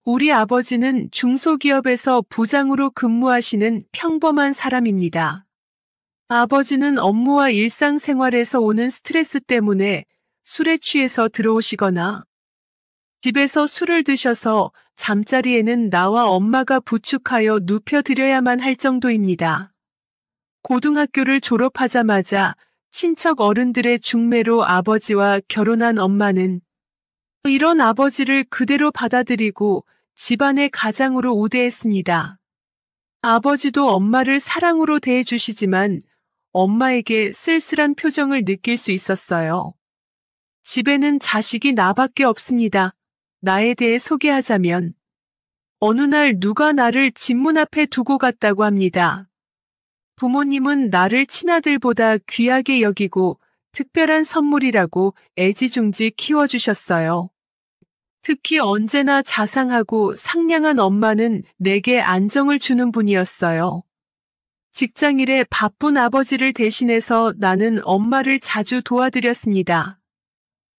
우리 아버지는 중소기업에서 부장으로 근무하시는 평범한 사람입니다. 아버지는 업무와 일상생활에서 오는 스트레스 때문에 술에 취해서 들어오시거나 집에서 술을 드셔서 잠자리에는 나와 엄마가 부축하여 눕혀드려야만 할 정도입니다. 고등학교를 졸업하자마자 친척 어른들의 중매로 아버지와 결혼한 엄마는 이런 아버지를 그대로 받아들이고 집안의 가장으로 우대했습니다. 아버지도 엄마를 사랑으로 대해주시지만 엄마에게 쓸쓸한 표정을 느낄 수 있었어요. 집에는 자식이 나밖에 없습니다. 나에 대해 소개하자면 어느 날 누가 나를 집 문 앞에 두고 갔다고 합니다. 부모님은 나를 친아들보다 귀하게 여기고 특별한 선물이라고 애지중지 키워주셨어요. 특히 언제나 자상하고 상냥한 엄마는 내게 안정을 주는 분이었어요. 직장일에 바쁜 아버지를 대신해서 나는 엄마를 자주 도와드렸습니다.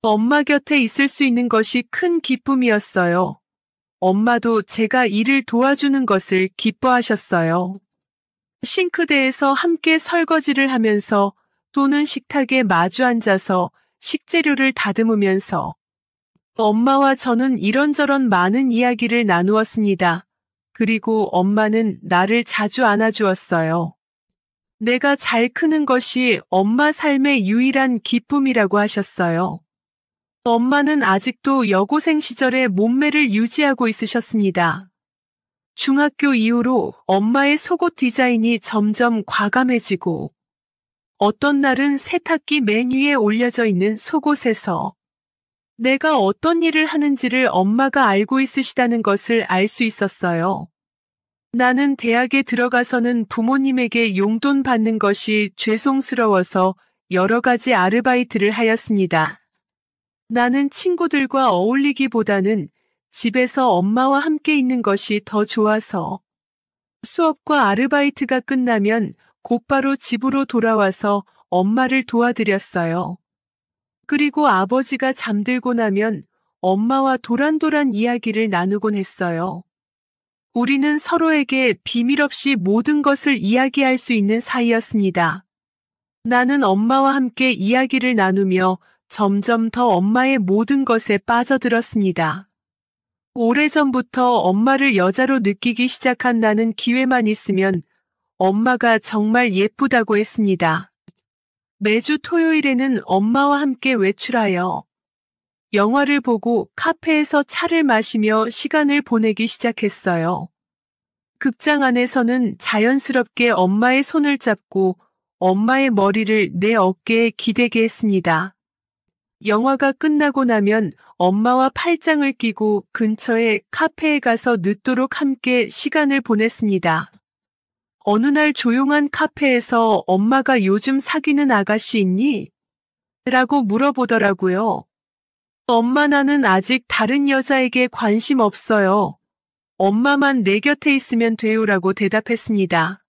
엄마 곁에 있을 수 있는 것이 큰 기쁨이었어요. 엄마도 제가 일을 도와주는 것을 기뻐하셨어요. 싱크대에서 함께 설거지를 하면서 또는 식탁에 마주 앉아서 식재료를 다듬으면서 엄마와 저는 이런저런 많은 이야기를 나누었습니다. 그리고 엄마는 나를 자주 안아주었어요. 내가 잘 크는 것이 엄마 삶의 유일한 기쁨이라고 하셨어요. 엄마는 아직도 여고생 시절의 몸매를 유지하고 있으셨습니다. 중학교 이후로 엄마의 속옷 디자인이 점점 과감해지고 어떤 날은 세탁기 맨 위에 올려져 있는 속옷에서 내가 어떤 일을 하는지를 엄마가 알고 있으시다는 것을 알 수 있었어요. 나는 대학에 들어가서는 부모님에게 용돈 받는 것이 죄송스러워서 여러 가지 아르바이트를 하였습니다. 나는 친구들과 어울리기보다는 집에서 엄마와 함께 있는 것이 더 좋아서 수업과 아르바이트가 끝나면 곧바로 집으로 돌아와서 엄마를 도와드렸어요. 그리고 아버지가 잠들고 나면 엄마와 도란도란 이야기를 나누곤 했어요. 우리는 서로에게 비밀 없이 모든 것을 이야기할 수 있는 사이였습니다. 나는 엄마와 함께 이야기를 나누며 점점 더 엄마의 모든 것에 빠져들었습니다. 오래전부터 엄마를 여자로 느끼기 시작한 나는 기회만 있으면 엄마가 정말 예쁘다고 했습니다. 매주 토요일에는 엄마와 함께 외출하여 영화를 보고 카페에서 차를 마시며 시간을 보내기 시작했어요. 극장 안에서는 자연스럽게 엄마의 손을 잡고 엄마의 머리를 내 어깨에 기대게 했습니다. 영화가 끝나고 나면 엄마와 팔짱을 끼고 근처의 카페에 가서 늦도록 함께 시간을 보냈습니다. 어느 날 조용한 카페에서 엄마가 요즘 사귀는 아가씨 있니? 라고 물어보더라고요. 엄마 나는 아직 다른 여자에게 관심 없어요. 엄마만 내 곁에 있으면 돼요라고 대답했습니다.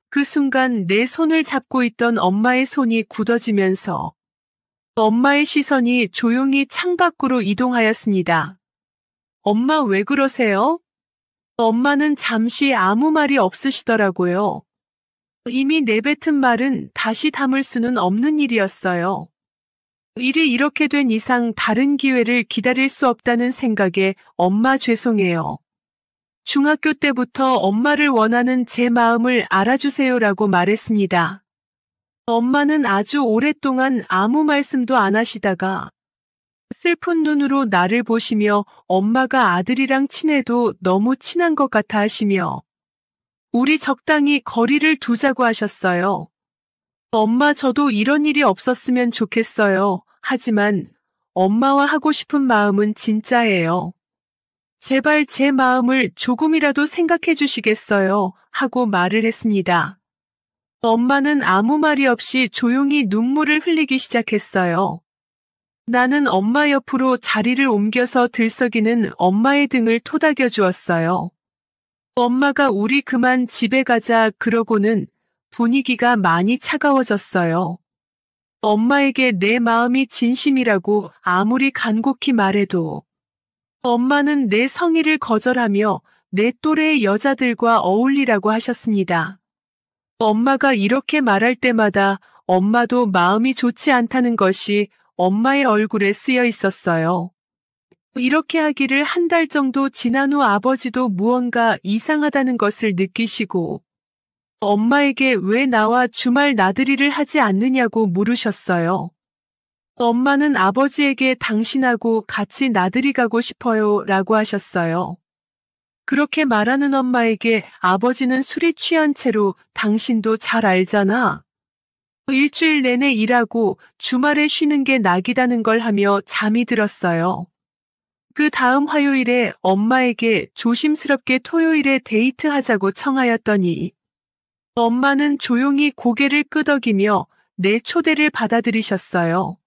그 순간 내 손을 잡고 있던 엄마의 손이 굳어지면서 엄마의 시선이 조용히 창밖으로 이동하였습니다. 엄마 왜 그러세요? 엄마는 잠시 아무 말이 없으시더라고요. 이미 내뱉은 말은 다시 담을 수는 없는 일이었어요. 일이 이렇게 된 이상 다른 기회를 기다릴 수 없다는 생각에 엄마 죄송해요. 중학교 때부터 엄마를 원하는 제 마음을 알아주세요라고 말했습니다. 엄마는 아주 오랫동안 아무 말씀도 안 하시다가 슬픈 눈으로 나를 보시며 엄마가 아들이랑 친해도 너무 친한 것 같아 하시며 우리 적당히 거리를 두자고 하셨어요. 엄마 저도 이런 일이 없었으면 좋겠어요. 하지만 엄마와 하고 싶은 마음은 진짜예요. 제발 제 마음을 조금이라도 생각해 주시겠어요? 하고 말을 했습니다. 엄마는 아무 말이 없이 조용히 눈물을 흘리기 시작했어요. 나는 엄마 옆으로 자리를 옮겨서 들썩이는 엄마의 등을 토닥여 주었어요. 엄마가 우리 그만 집에 가자 그러고는 분위기가 많이 차가워졌어요. 엄마에게 내 마음이 진심이라고 아무리 간곡히 말해도 엄마는 내 성의를 거절하며 내 또래의 여자들과 어울리라고 하셨습니다. 엄마가 이렇게 말할 때마다 엄마도 마음이 좋지 않다는 것이 엄마의 얼굴에 쓰여 있었어요. 이렇게 하기를 한 달 정도 지난 후 아버지도 무언가 이상하다는 것을 느끼시고 엄마에게 왜 나와 주말 나들이를 하지 않느냐고 물으셨어요. 엄마는 아버지에게 당신하고 같이 나들이 가고 싶어요 라고 하셨어요. 그렇게 말하는 엄마에게 아버지는 술이 취한 채로 당신도 잘 알잖아. 일주일 내내 일하고 주말에 쉬는 게 낙이라는 걸 하며 잠이 들었어요. 그 다음 화요일에 엄마에게 조심스럽게 토요일에 데이트하자고 청하였더니 엄마는 조용히 고개를 끄덕이며 내 초대를 받아들이셨어요.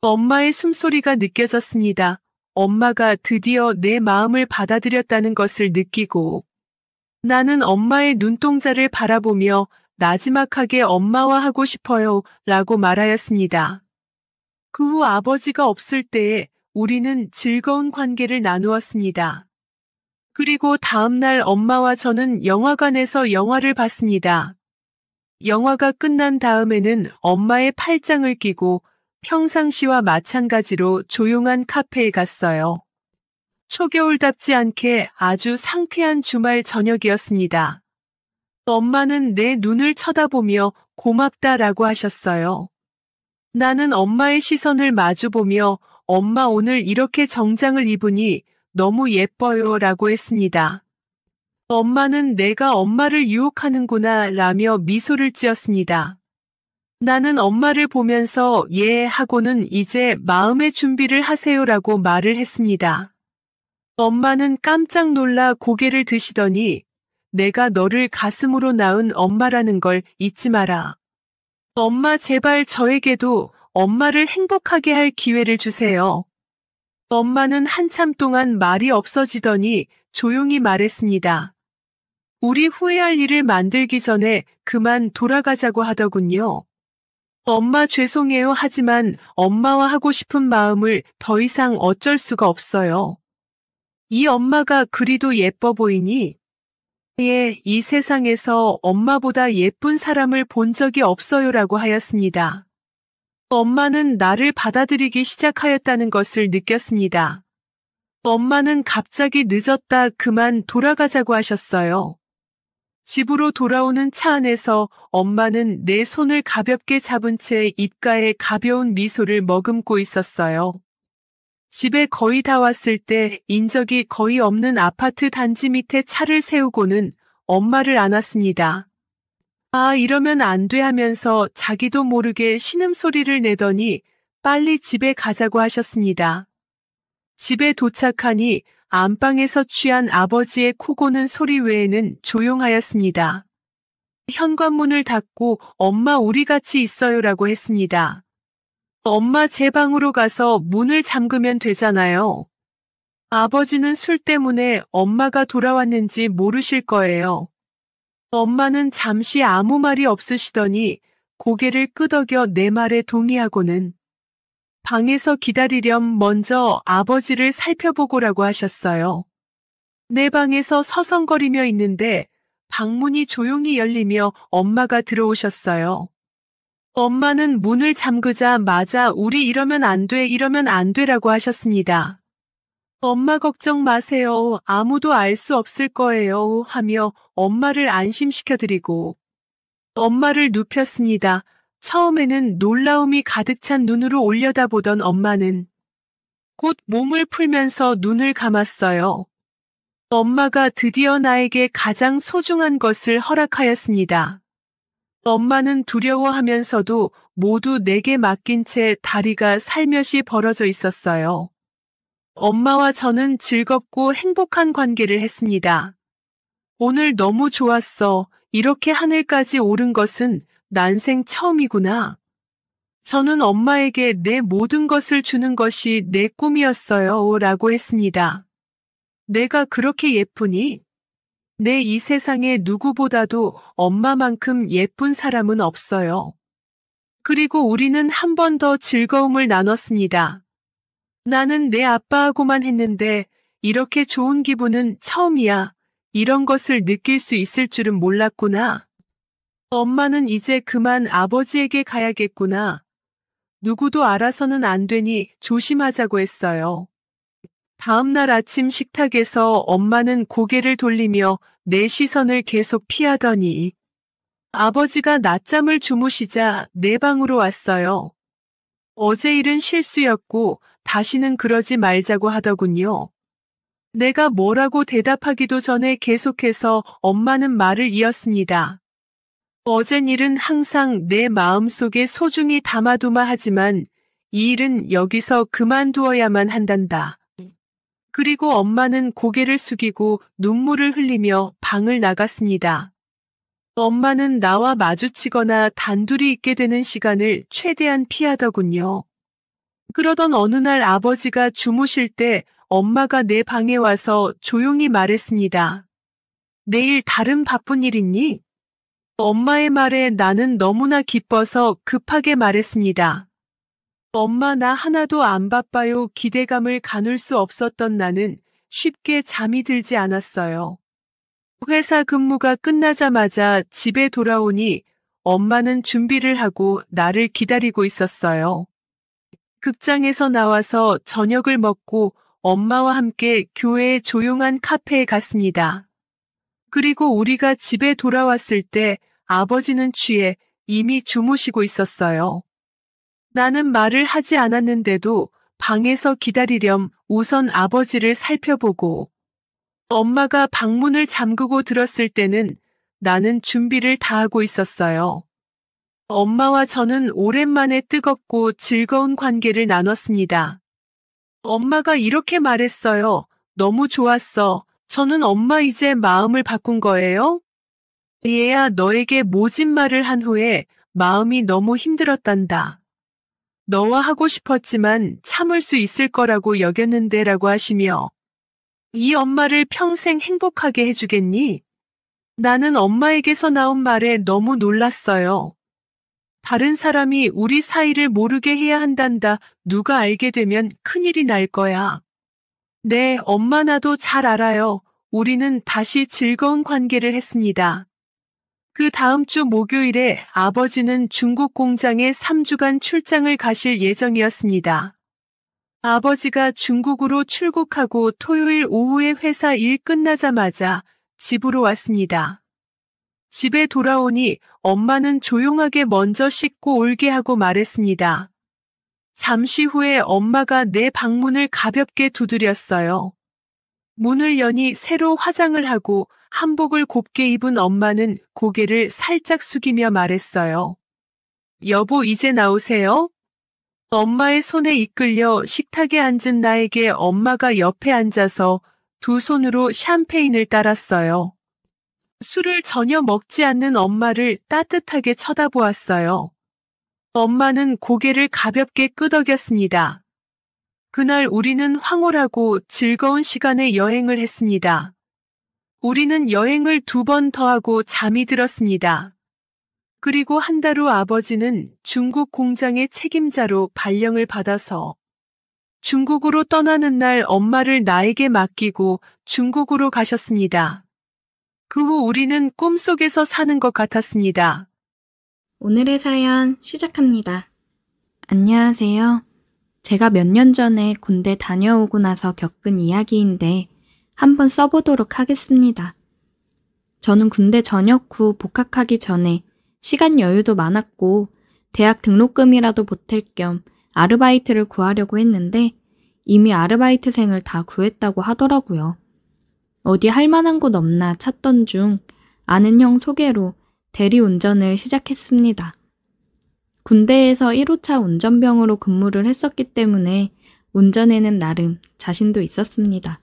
엄마의 숨소리가 느껴졌습니다. 엄마가 드디어 내 마음을 받아들였다는 것을 느끼고 나는 엄마의 눈동자를 바라보며 나지막하게 엄마와 하고 싶어요 라고 말하였습니다. 그 후 아버지가 없을 때에 우리는 즐거운 관계를 나누었습니다. 그리고 다음날 엄마와 저는 영화관에서 영화를 봤습니다. 영화가 끝난 다음에는 엄마의 팔짱을 끼고 평상시와 마찬가지로 조용한 카페에 갔어요. 초겨울답지 않게 아주 상쾌한 주말 저녁이었습니다. 엄마는 내 눈을 쳐다보며 고맙다라고 하셨어요. 나는 엄마의 시선을 마주보며 엄마 오늘 이렇게 정장을 입으니 너무 예뻐요 라고 했습니다. 엄마는 내가 엄마를 유혹하는구나 라며 미소를 지었습니다. 나는 엄마를 보면서 예 하고는 이제 마음의 준비를 하세요라고 말을 했습니다. 엄마는 깜짝 놀라 고개를 드시더니 내가 너를 가슴으로 낳은 엄마라는 걸 잊지 마라. 엄마 제발 저에게도 엄마를 행복하게 할 기회를 주세요. 엄마는 한참 동안 말이 없어지더니 조용히 말했습니다. 우리 후회할 일을 만들기 전에 그만 돌아가자고 하더군요. 엄마 죄송해요 하지만 엄마와 하고 싶은 마음을 더 이상 어쩔 수가 없어요. 이 엄마가 그리도 예뻐 보이니? 예, 이 세상에서 엄마보다 예쁜 사람을 본 적이 없어요라고 하였습니다. 엄마는 나를 받아들이기 시작하였다는 것을 느꼈습니다. 엄마는 갑자기 늦었다 그만 돌아가자고 하셨어요. 집으로 돌아오는 차 안에서 엄마는 내 손을 가볍게 잡은 채 입가에 가벼운 미소를 머금고 있었어요. 집에 거의 다 왔을 때 인적이 거의 없는 아파트 단지 밑에 차를 세우고는 엄마를 안았습니다. 아, 이러면 안 돼 하면서 자기도 모르게 신음소리를 내더니 빨리 집에 가자고 하셨습니다. 집에 도착하니 안방에서 취한 아버지의 코 고는 소리 외에는 조용하였습니다. 현관문을 닫고 엄마 우리 같이 있어요라고 했습니다. 엄마 제 방으로 가서 문을 잠그면 되잖아요. 아버지는 술 때문에 엄마가 돌아왔는지 모르실 거예요. 엄마는 잠시 아무 말이 없으시더니 고개를 끄덕여 내 말에 동의하고는 방에서 기다리렴 먼저 아버지를 살펴보고라고 하셨어요. 내 방에서 서성거리며 있는데 방문이 조용히 열리며 엄마가 들어오셨어요. 엄마는 문을 잠그자마자 우리 이러면 안 돼, 이러면 안 돼라고 하셨습니다. 엄마 걱정 마세요. 아무도 알 수 없을 거예요. 하며 엄마를 안심시켜드리고 엄마를 눕혔습니다. 처음에는 놀라움이 가득 찬 눈으로 올려다보던 엄마는 곧 몸을 풀면서 눈을 감았어요. 엄마가 드디어 나에게 가장 소중한 것을 허락하였습니다. 엄마는 두려워하면서도 모두 내게 맡긴 채 다리가 살며시 벌어져 있었어요. 엄마와 저는 즐겁고 행복한 관계를 했습니다. 오늘 너무 좋았어. 이렇게 하늘까지 오른 것은 난생 처음이구나. 저는 엄마에게 내 모든 것을 주는 것이 내 꿈이었어요. 라고 했습니다. 내가 그렇게 예쁘니? 내 이 세상에 누구보다도 엄마만큼 예쁜 사람은 없어요. 그리고 우리는 한 번 더 즐거움을 나눴습니다. 나는 내 아빠하고만 했는데 이렇게 좋은 기분은 처음이야. 이런 것을 느낄 수 있을 줄은 몰랐구나. 엄마는 이제 그만 아버지에게 가야겠구나. 누구도 알아서는 안 되니 조심하자고 했어요. 다음 날 아침 식탁에서 엄마는 고개를 돌리며 내 시선을 계속 피하더니 아버지가 낮잠을 주무시자 내 방으로 왔어요. 어제 일은 실수였고 다시는 그러지 말자고 하더군요. 내가 뭐라고 대답하기도 전에 계속해서 엄마는 말을 이었습니다. 어젠 일은 항상 내 마음속에 소중히 담아두마 하지만 이 일은 여기서 그만두어야만 한단다. 그리고 엄마는 고개를 숙이고 눈물을 흘리며 방을 나갔습니다. 엄마는 나와 마주치거나 단둘이 있게 되는 시간을 최대한 피하더군요. 그러던 어느 날 아버지가 주무실 때 엄마가 내 방에 와서 조용히 말했습니다. 내일 다른 바쁜 일 있니? 엄마의 말에 나는 너무나 기뻐서 급하게 말했습니다. 엄마 나 하나도 안 바빠요. 기대감을 가눌 수 없었던 나는 쉽게 잠이 들지 않았어요. 회사 근무가 끝나자마자 집에 돌아오니 엄마는 준비를 하고 나를 기다리고 있었어요. 극장에서 나와서 저녁을 먹고 엄마와 함께 교회의 조용한 카페에 갔습니다. 그리고 우리가 집에 돌아왔을 때 아버지는 취해 이미 주무시고 있었어요. 나는 말을 하지 않았는데도 방에서 기다리렴 우선 아버지를 살펴보고 엄마가 방문을 잠그고 들었을 때는 나는 준비를 다 하고 있었어요. 엄마와 저는 오랜만에 뜨겁고 즐거운 관계를 나눴습니다. 엄마가 이렇게 말했어요. 너무 좋았어. 저는 엄마 이제 마음을 바꾼 거예요? 얘야 너에게 모진 말을 한 후에 마음이 너무 힘들었단다. 너와 하고 싶었지만 참을 수 있을 거라고 여겼는데 라고 하시며 이 엄마를 평생 행복하게 해주겠니? 나는 엄마에게서 나온 말에 너무 놀랐어요. 다른 사람이 우리 사이를 모르게 해야 한단다. 누가 알게 되면 큰일이 날 거야. 네, 엄마 나도 잘 알아요. 우리는 다시 즐거운 관계를 했습니다. 그 다음 주 목요일에 아버지는 중국 공장에 3주간 출장을 가실 예정이었습니다. 아버지가 중국으로 출국하고 토요일 오후에 회사 일 끝나자마자 집으로 왔습니다. 집에 돌아오니 엄마는 조용하게 먼저 씻고 올게 하고 말했습니다. 잠시 후에 엄마가 내 방문을 가볍게 두드렸어요. 문을 여니 새로 화장을 하고 한복을 곱게 입은 엄마는 고개를 살짝 숙이며 말했어요. 여보 이제 나오세요? 엄마의 손에 이끌려 식탁에 앉은 나에게 엄마가 옆에 앉아서 두 손으로 샴페인을 따랐어요. 술을 전혀 먹지 않는 엄마를 따뜻하게 쳐다보았어요. 엄마는 고개를 가볍게 끄덕였습니다. 그날 우리는 황홀하고 즐거운 시간에 여행을 했습니다. 우리는 여행을 2번 더 하고 잠이 들었습니다. 그리고 한 달 후 아버지는 중국 공장의 책임자로 발령을 받아서 중국으로 떠나는 날 엄마를 나에게 맡기고 중국으로 가셨습니다. 그 후 우리는 꿈속에서 사는 것 같았습니다. 오늘의 사연 시작합니다. 안녕하세요. 제가 몇 년 전에 군대 다녀오고 나서 겪은 이야기인데 한번 써보도록 하겠습니다. 저는 군대 전역 후 복학하기 전에 시간 여유도 많았고 대학 등록금이라도 보탤 겸 아르바이트를 구하려고 했는데 이미 아르바이트생을 다 구했다고 하더라고요. 어디 할 만한 곳 없나 찾던 중 아는 형 소개로 대리운전을 시작했습니다. 군대에서 1호차 운전병으로 근무를 했었기 때문에 운전에는 나름 자신도 있었습니다.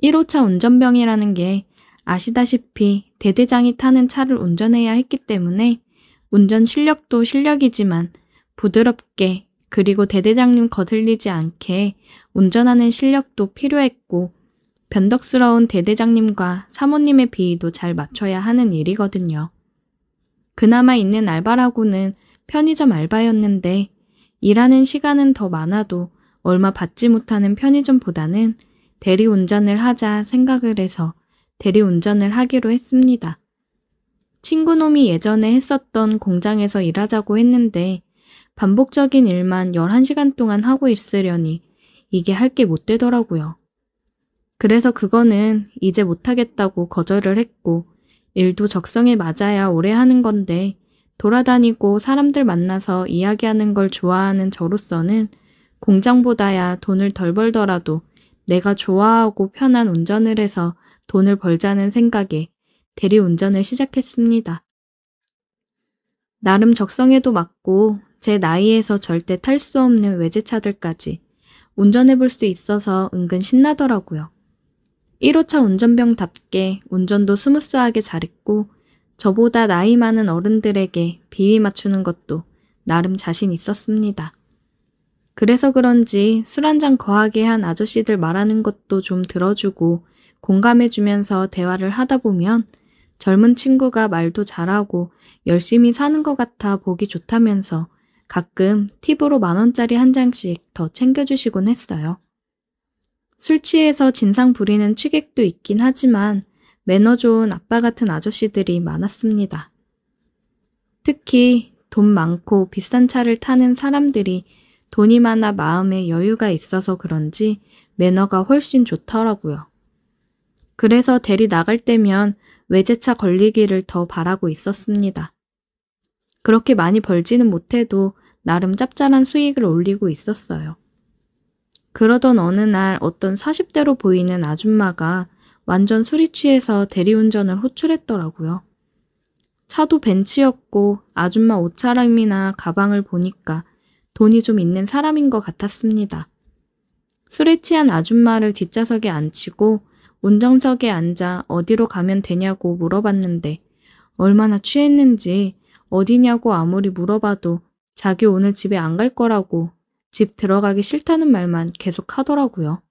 1호차 운전병이라는 게 아시다시피 대대장이 타는 차를 운전해야 했기 때문에 운전 실력도 실력이지만 부드럽게 그리고 대대장님 거슬리지 않게 운전하는 실력도 필요했고 변덕스러운 대대장님과 사모님의 비위도 잘 맞춰야 하는 일이거든요. 그나마 있는 알바라고는 편의점 알바였는데 일하는 시간은 더 많아도 얼마 받지 못하는 편의점보다는 대리운전을 하자 생각을 해서 대리운전을 하기로 했습니다. 친구놈이 예전에 했었던 공장에서 일하자고 했는데 반복적인 일만 11시간 동안 하고 있으려니 이게 할 게 못 되더라고요. 그래서 그거는 이제 못하겠다고 거절을 했고 일도 적성에 맞아야 오래 하는 건데 돌아다니고 사람들 만나서 이야기하는 걸 좋아하는 저로서는 공장보다야 돈을 덜 벌더라도 내가 좋아하고 편한 운전을 해서 돈을 벌자는 생각에 대리운전을 시작했습니다. 나름 적성에도 맞고 제 나이에서 절대 탈 수 없는 외제차들까지 운전해 볼 수 있어서 은근 신나더라고요. 1호차 운전병답게 운전도 스무스하게 잘했고 저보다 나이 많은 어른들에게 비위 맞추는 것도 나름 자신 있었습니다. 그래서 그런지 술 한잔 거하게 한 아저씨들 말하는 것도 좀 들어주고 공감해주면서 대화를 하다 보면 젊은 친구가 말도 잘하고 열심히 사는 것 같아 보기 좋다면서 가끔 팁으로 10,000원짜리 한 장씩 더 챙겨주시곤 했어요. 술 취해서 진상 부리는 취객도 있긴 하지만 매너 좋은 아빠 같은 아저씨들이 많았습니다. 특히 돈 많고 비싼 차를 타는 사람들이 돈이 많아 마음에 여유가 있어서 그런지 매너가 훨씬 좋더라고요. 그래서 대리 나갈 때면 외제차 걸리기를 더 바라고 있었습니다. 그렇게 많이 벌지는 못해도 나름 짭짤한 수익을 올리고 있었어요. 그러던 어느 날 어떤 40대로 보이는 아줌마가 완전 술이 취해서 대리운전을 호출했더라고요. 차도 벤츠였고 아줌마 옷차림이나 가방을 보니까 돈이 좀 있는 사람인 것 같았습니다. 술에 취한 아줌마를 뒷좌석에 앉히고 운전석에 앉아 어디로 가면 되냐고 물어봤는데 얼마나 취했는지 어디냐고 아무리 물어봐도 자기 오늘 집에 안 갈 거라고 집 들어가기 싫다는 말만 계속 하더라고요.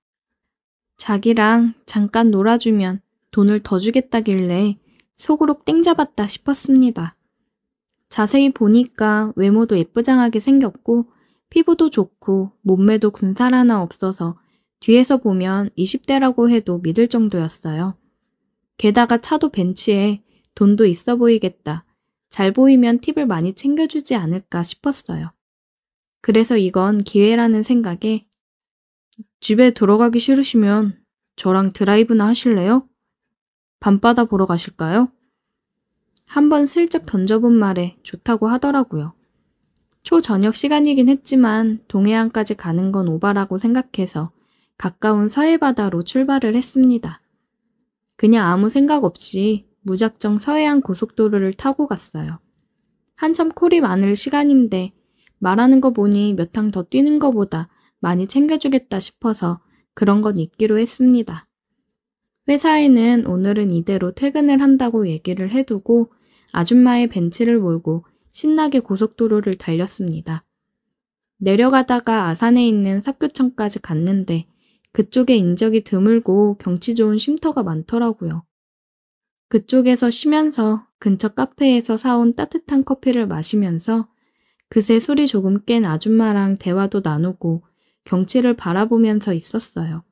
자기랑 잠깐 놀아주면 돈을 더 주겠다길래 속으로 땡 잡았다 싶었습니다. 자세히 보니까 외모도 예쁘장하게 생겼고 피부도 좋고 몸매도 군살 하나 없어서 뒤에서 보면 20대라고 해도 믿을 정도였어요. 게다가 차도 벤츠에 돈도 있어 보이겠다. 잘 보이면 팁을 많이 챙겨주지 않을까 싶었어요. 그래서 이건 기회라는 생각에 집에 들어가기 싫으시면 저랑 드라이브나 하실래요? 밤바다 보러 가실까요? 한번 슬쩍 던져본 말에 좋다고 하더라고요. 초저녁 시간이긴 했지만 동해안까지 가는 건 오바라고 생각해서 가까운 서해바다로 출발을 했습니다. 그냥 아무 생각 없이 무작정 서해안 고속도로를 타고 갔어요. 한참 콜이 많을 시간인데 말하는 거 보니 몇 탕 더 뛰는 거보다 많이 챙겨주겠다 싶어서 그런 건 있기로 했습니다. 회사에는 오늘은 이대로 퇴근을 한다고 얘기를 해두고 아줌마의 벤츠를 몰고 신나게 고속도로를 달렸습니다. 내려가다가 아산에 있는 삽교천까지 갔는데 그쪽에 인적이 드물고 경치 좋은 쉼터가 많더라고요. 그쪽에서 쉬면서 근처 카페에서 사온 따뜻한 커피를 마시면서 그새 술이 조금 깬 아줌마랑 대화도 나누고 경치를 바라보면서 있었어요.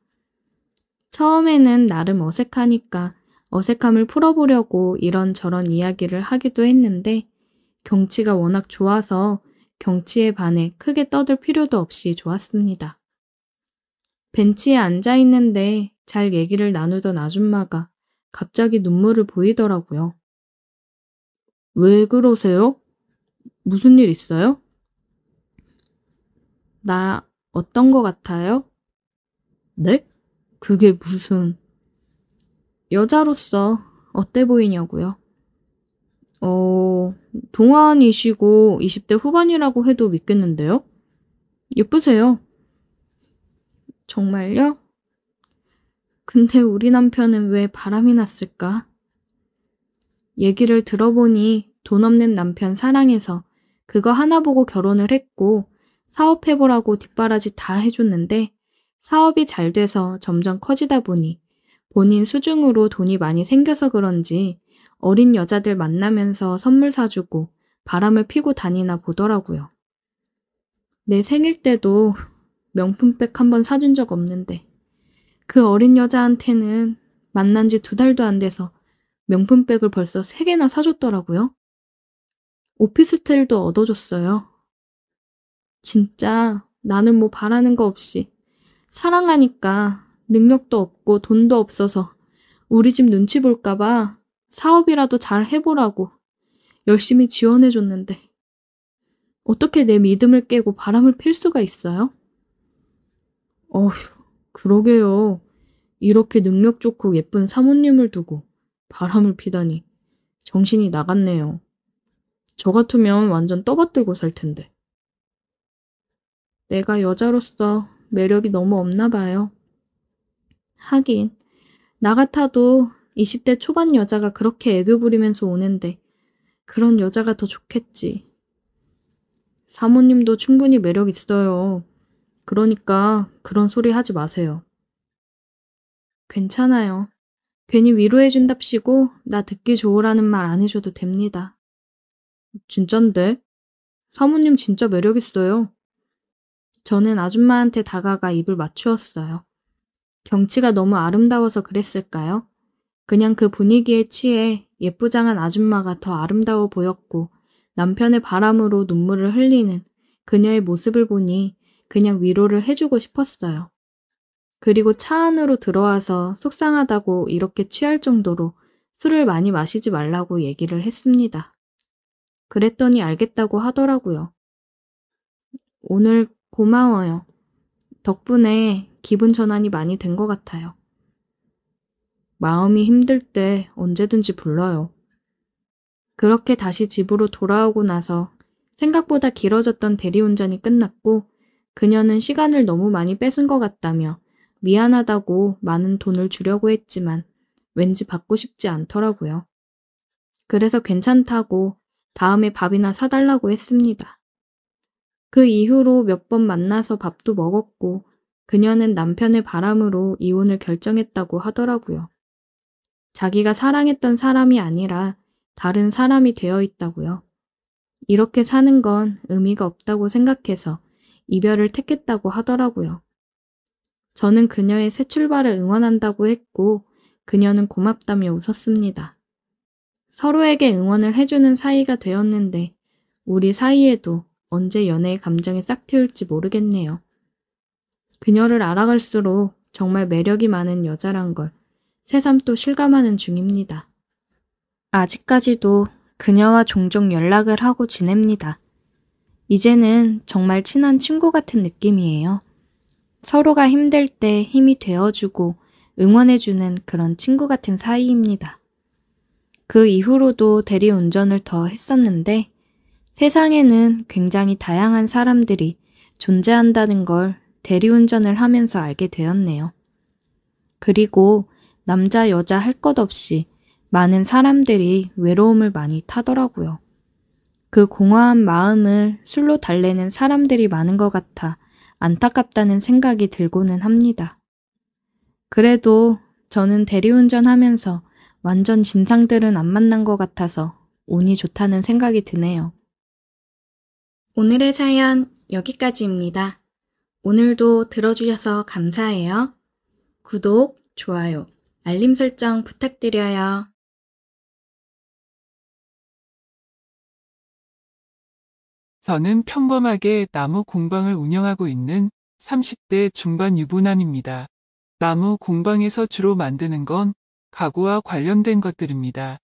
처음에는 나름 어색하니까 어색함을 풀어보려고 이런저런 이야기를 하기도 했는데 경치가 워낙 좋아서 경치에 반해 크게 떠들 필요도 없이 좋았습니다. 벤치에 앉아있는데 잘 얘기를 나누던 아줌마가 갑자기 눈물을 보이더라고요. 왜 그러세요? 무슨 일 있어요? 나 어떤 거 같아요? 네? 그게 무슨... 여자로서 어때 보이냐고요? 동안이시고 20대 후반이라고 해도 믿겠는데요? 예쁘세요. 정말요? 근데 우리 남편은 왜 바람이 났을까? 얘기를 들어보니 돈 없는 남편 사랑해서 그거 하나 보고 결혼을 했고 사업해보라고 뒷바라지 다 해줬는데 사업이 잘 돼서 점점 커지다 보니 본인 수중으로 돈이 많이 생겨서 그런지 어린 여자들 만나면서 선물 사주고 바람을 피고 다니나 보더라고요. 내 생일 때도 명품백 한 번 사준 적 없는데 그 어린 여자한테는 만난 지 2달도 안 돼서 명품백을 벌써 3개나 사줬더라고요. 오피스텔도 얻어줬어요. 진짜 나는 뭐 바라는 거 없이 사랑하니까 능력도 없고 돈도 없어서 우리 집 눈치 볼까봐 사업이라도 잘 해보라고 열심히 지원해줬는데 어떻게 내 믿음을 깨고 바람을 필 수가 있어요? 어휴, 그러게요. 이렇게 능력 좋고 예쁜 사모님을 두고 바람을 피다니 정신이 나갔네요. 저 같으면 완전 떠받들고 살 텐데. 내가 여자로서 매력이 너무 없나 봐요. 하긴 나 같아도 20대 초반 여자가 그렇게 애교 부리면서 오는데 그런 여자가 더 좋겠지. 사모님도 충분히 매력 있어요. 그러니까 그런 소리 하지 마세요. 괜찮아요. 괜히 위로해준답시고 나 듣기 좋으라는 말 안 해줘도 됩니다. 진짠데? 사모님 진짜 매력 있어요. 저는 아줌마한테 다가가 입을 맞추었어요. 경치가 너무 아름다워서 그랬을까요? 그냥 그 분위기에 취해 예쁘장한 아줌마가 더 아름다워 보였고 남편의 바람으로 눈물을 흘리는 그녀의 모습을 보니 그냥 위로를 해주고 싶었어요. 그리고 차 안으로 들어와서 속상하다고 이렇게 취할 정도로 술을 많이 마시지 말라고 얘기를 했습니다. 그랬더니 알겠다고 하더라고요. 오늘 고마워요. 덕분에 기분 전환이 많이 된 것 같아요. 마음이 힘들 때 언제든지 불러요. 그렇게 다시 집으로 돌아오고 나서 생각보다 길어졌던 대리운전이 끝났고 그녀는 시간을 너무 많이 뺏은 것 같다며 미안하다고 많은 돈을 주려고 했지만 왠지 받고 싶지 않더라고요. 그래서 괜찮다고 다음에 밥이나 사달라고 했습니다. 그 이후로 몇 번 만나서 밥도 먹었고 그녀는 남편의 바람으로 이혼을 결정했다고 하더라고요. 자기가 사랑했던 사람이 아니라 다른 사람이 되어 있다고요. 이렇게 사는 건 의미가 없다고 생각해서 이별을 택했다고 하더라고요. 저는 그녀의 새 출발을 응원한다고 했고 그녀는 고맙다며 웃었습니다. 서로에게 응원을 해주는 사이가 되었는데 우리 사이에도 언제 연애의 감정이 싹 트일지 모르겠네요. 그녀를 알아갈수록 정말 매력이 많은 여자란 걸 새삼 또 실감하는 중입니다. 아직까지도 그녀와 종종 연락을 하고 지냅니다. 이제는 정말 친한 친구 같은 느낌이에요. 서로가 힘들 때 힘이 되어주고 응원해주는 그런 친구 같은 사이입니다. 그 이후로도 대리운전을 더 했었는데 세상에는 굉장히 다양한 사람들이 존재한다는 걸 대리운전을 하면서 알게 되었네요. 그리고 남자, 여자 할 것 없이 많은 사람들이 외로움을 많이 타더라고요. 그 공허한 마음을 술로 달래는 사람들이 많은 것 같아 안타깝다는 생각이 들고는 합니다. 그래도 저는 대리운전 하면서 완전 진상들은 안 만난 것 같아서 운이 좋다는 생각이 드네요. 오늘의 사연 여기까지입니다. 오늘도 들어주셔서 감사해요. 구독, 좋아요, 알림 설정 부탁드려요. 저는 평범하게 나무 공방을 운영하고 있는 30대 중반 유부남입니다. 나무 공방에서 주로 만드는 건 가구와 관련된 것들입니다.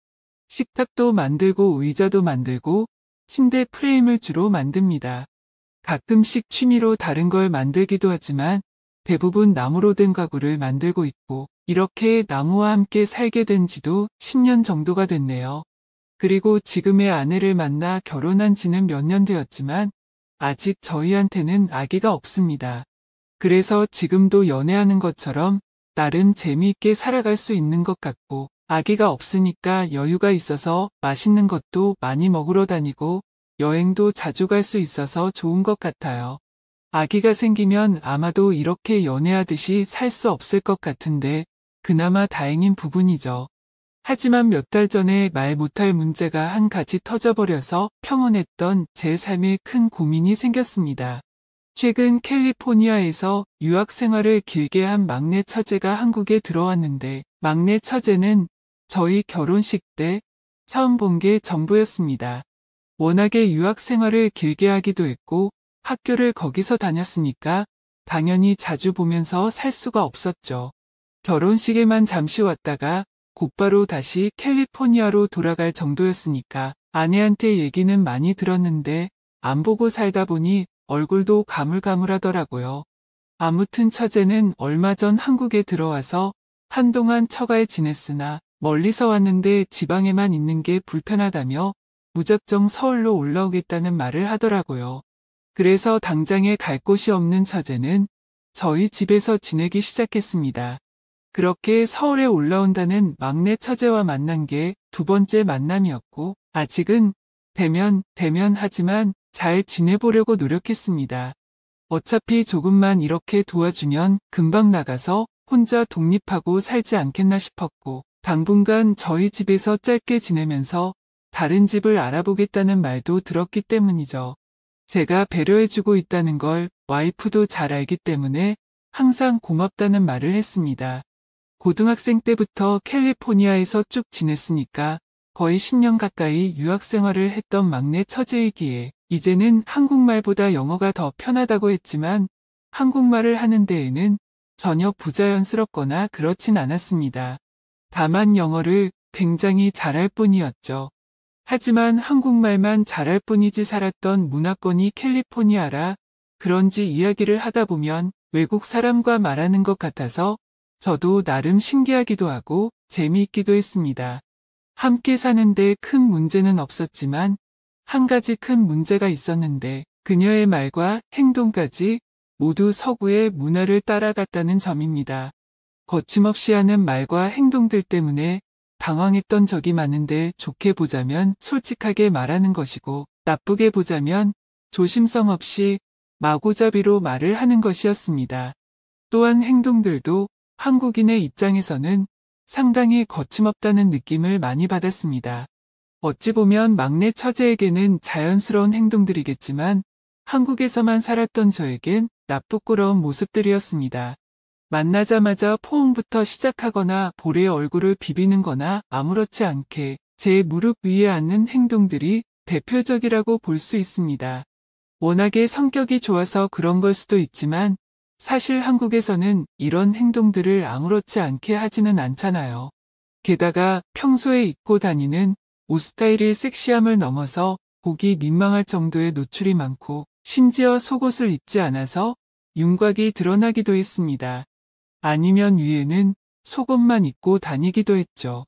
식탁도 만들고 의자도 만들고 침대 프레임을 주로 만듭니다. 가끔씩 취미로 다른 걸 만들기도 하지만 대부분 나무로 된 가구를 만들고 있고 이렇게 나무와 함께 살게 된 지도 10년 정도가 됐네요. 그리고 지금의 아내를 만나 결혼한 지는 몇 년 되었지만 아직 저희한테는 아기가 없습니다. 그래서 지금도 연애하는 것처럼 나름 재미있게 살아갈 수 있는 것 같고 아기가 없으니까 여유가 있어서 맛있는 것도 많이 먹으러 다니고 여행도 자주 갈 수 있어서 좋은 것 같아요. 아기가 생기면 아마도 이렇게 연애하듯이 살 수 없을 것 같은데 그나마 다행인 부분이죠. 하지만 몇 달 전에 말 못할 문제가 한 가지 터져버려서 평온했던 제 삶에 큰 고민이 생겼습니다. 최근 캘리포니아에서 유학 생활을 길게 한 막내 처제가 한국에 들어왔는데 막내 처제는 저희 결혼식 때 처음 본 게 전부였습니다. 워낙에 유학 생활을 길게 하기도 했고 학교를 거기서 다녔으니까 당연히 자주 보면서 살 수가 없었죠. 결혼식에만 잠시 왔다가 곧바로 다시 캘리포니아로 돌아갈 정도였으니까 아내한테 얘기는 많이 들었는데 안 보고 살다 보니 얼굴도 가물가물하더라고요. 아무튼 처제는 얼마 전 한국에 들어와서 한동안 처가에 지냈으나 멀리서 왔는데 지방에만 있는 게 불편하다며 무작정 서울로 올라오겠다는 말을 하더라고요. 그래서 당장에 갈 곳이 없는 처제는 저희 집에서 지내기 시작했습니다. 그렇게 서울에 올라온다는 막내 처제와 만난 게 두 번째 만남이었고 아직은 대면 하지만 잘 지내보려고 노력했습니다. 어차피 조금만 이렇게 도와주면 금방 나가서 혼자 독립하고 살지 않겠나 싶었고 당분간 저희 집에서 짧게 지내면서 다른 집을 알아보겠다는 말도 들었기 때문이죠. 제가 배려해주고 있다는 걸 와이프도 잘 알기 때문에 항상 고맙다는 말을 했습니다. 고등학생 때부터 캘리포니아에서 쭉 지냈으니까 거의 10년 가까이 유학 생활을 했던 막내 처제이기에 이제는 한국말보다 영어가 더 편하다고 했지만 한국말을 하는 데에는 전혀 부자연스럽거나 그렇진 않았습니다. 다만 영어를 굉장히 잘할 뿐이었죠. 하지만 한국말만 잘할 뿐이지 살았던 문화권이 캘리포니아라 그런지 이야기를 하다 보면 외국 사람과 말하는 것 같아서 저도 나름 신기하기도 하고 재미있기도 했습니다. 함께 사는데 큰 문제는 없었지만 한 가지 큰 문제가 있었는데 그녀의 말과 행동까지 모두 서구의 문화를 따라갔다는 점입니다. 거침없이 하는 말과 행동들 때문에 당황했던 적이 많은데 좋게 보자면 솔직하게 말하는 것이고 나쁘게 보자면 조심성 없이 마구잡이로 말을 하는 것이었습니다. 또한 행동들도 한국인의 입장에서는 상당히 거침없다는 느낌을 많이 받았습니다. 어찌 보면 막내 처제에게는 자연스러운 행동들이겠지만 한국에서만 살았던 저에겐 나쁘꾸러운 모습들이었습니다. 만나자마자 포옹부터 시작하거나 볼에 얼굴을 비비는 거나 아무렇지 않게 제 무릎 위에 앉는 행동들이 대표적이라고 볼 수 있습니다. 워낙에 성격이 좋아서 그런 걸 수도 있지만 사실 한국에서는 이런 행동들을 아무렇지 않게 하지는 않잖아요. 게다가 평소에 입고 다니는 옷 스타일의 섹시함을 넘어서 보기 민망할 정도의 노출이 많고 심지어 속옷을 입지 않아서 윤곽이 드러나기도 했습니다. 아니면 위에는 속옷만 입고 다니기도 했죠.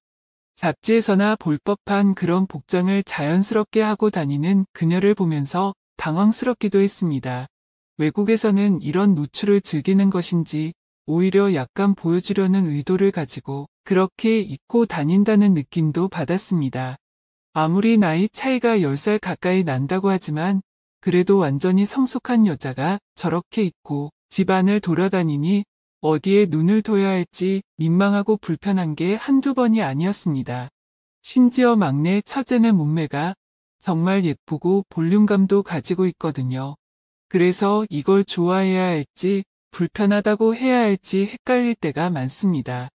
잡지에서나 볼 법한 그런 복장을 자연스럽게 하고 다니는 그녀를 보면서 당황스럽기도 했습니다. 외국에서는 이런 노출을 즐기는 것인지 오히려 약간 보여주려는 의도를 가지고 그렇게 입고 다닌다는 느낌도 받았습니다. 아무리 나이 차이가 10살 가까이 난다고 하지만 그래도 완전히 성숙한 여자가 저렇게 입고 집안을 돌아다니니 어디에 눈을 둬야 할지 민망하고 불편한 게 한두 번이 아니었습니다. 심지어 막내 처제의 몸매가 정말 예쁘고 볼륨감도 가지고 있거든요. 그래서 이걸 좋아해야 할지 불편하다고 해야 할지 헷갈릴 때가 많습니다.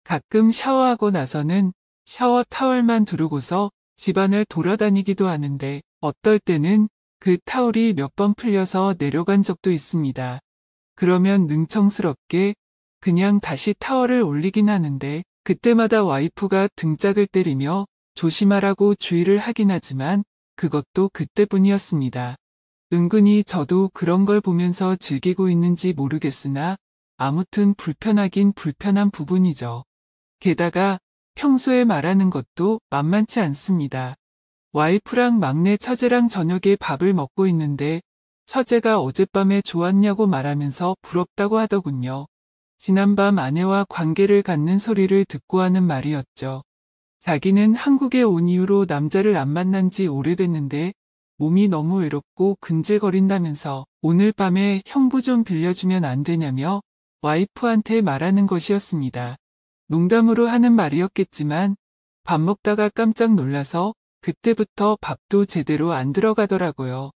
가끔 샤워하고 나서는 샤워 타월만 두르고서 집안을 돌아다니기도 하는데 어떨 때는 그 타월이 몇 번 풀려서 내려간 적도 있습니다. 그러면 능청스럽게 그냥 다시 타월을 올리긴 하는데 그때마다 와이프가 등짝을 때리며 조심하라고 주의를 하긴 하지만 그것도 그때뿐이었습니다. 은근히 저도 그런 걸 보면서 즐기고 있는지 모르겠으나 아무튼 불편하긴 불편한 부분이죠. 게다가 평소에 말하는 것도 만만치 않습니다. 와이프랑 막내 처제랑 저녁에 밥을 먹고 있는데 처제가 어젯밤에 좋았냐고 말하면서 부럽다고 하더군요. 지난밤 아내와 관계를 갖는 소리를 듣고 하는 말이었죠. 자기는 한국에 온 이후로 남자를 안 만난 지 오래됐는데 몸이 너무 외롭고 근질거린다면서 오늘 밤에 형부 좀 빌려주면 안 되냐며 와이프한테 말하는 것이었습니다. 농담으로 하는 말이었겠지만 밥 먹다가 깜짝 놀라서 그때부터 밥도 제대로 안 들어가더라고요.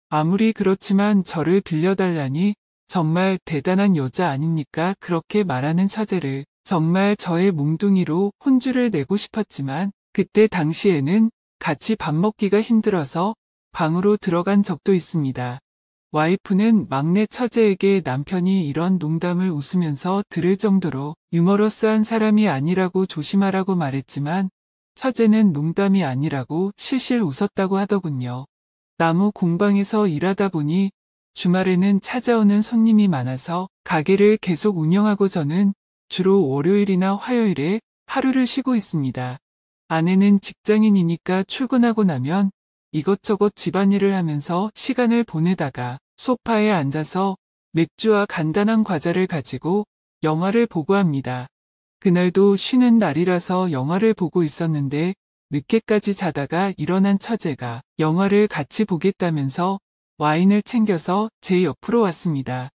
아무리 그렇지만 저를 빌려달라니 정말 대단한 여자 아닙니까? 그렇게 말하는 처제를 정말 저의 몽둥이로 혼주를 내고 싶었지만 그때 당시에는 같이 밥 먹기가 힘들어서 방으로 들어간 적도 있습니다. 와이프는 막내 처제에게 남편이 이런 농담을 웃으면서 들을 정도로 유머러스한 사람이 아니라고 조심하라고 말했지만 처제는 농담이 아니라고 실실 웃었다고 하더군요. 나무 공방에서 일하다 보니 주말에는 찾아오는 손님이 많아서 가게를 계속 운영하고 저는 주로 월요일이나 화요일에 하루를 쉬고 있습니다. 아내는 직장인이니까 출근하고 나면 이것저것 집안일을 하면서 시간을 보내다가 소파에 앉아서 맥주와 간단한 과자를 가지고 영화를 보고 합니다. 그날도 쉬는 날이라서 영화를 보고 있었는데 늦게까지 자다가 일어난 처제가 영화를 같이 보겠다면서 와인을 챙겨서 제 옆으로 왔습니다.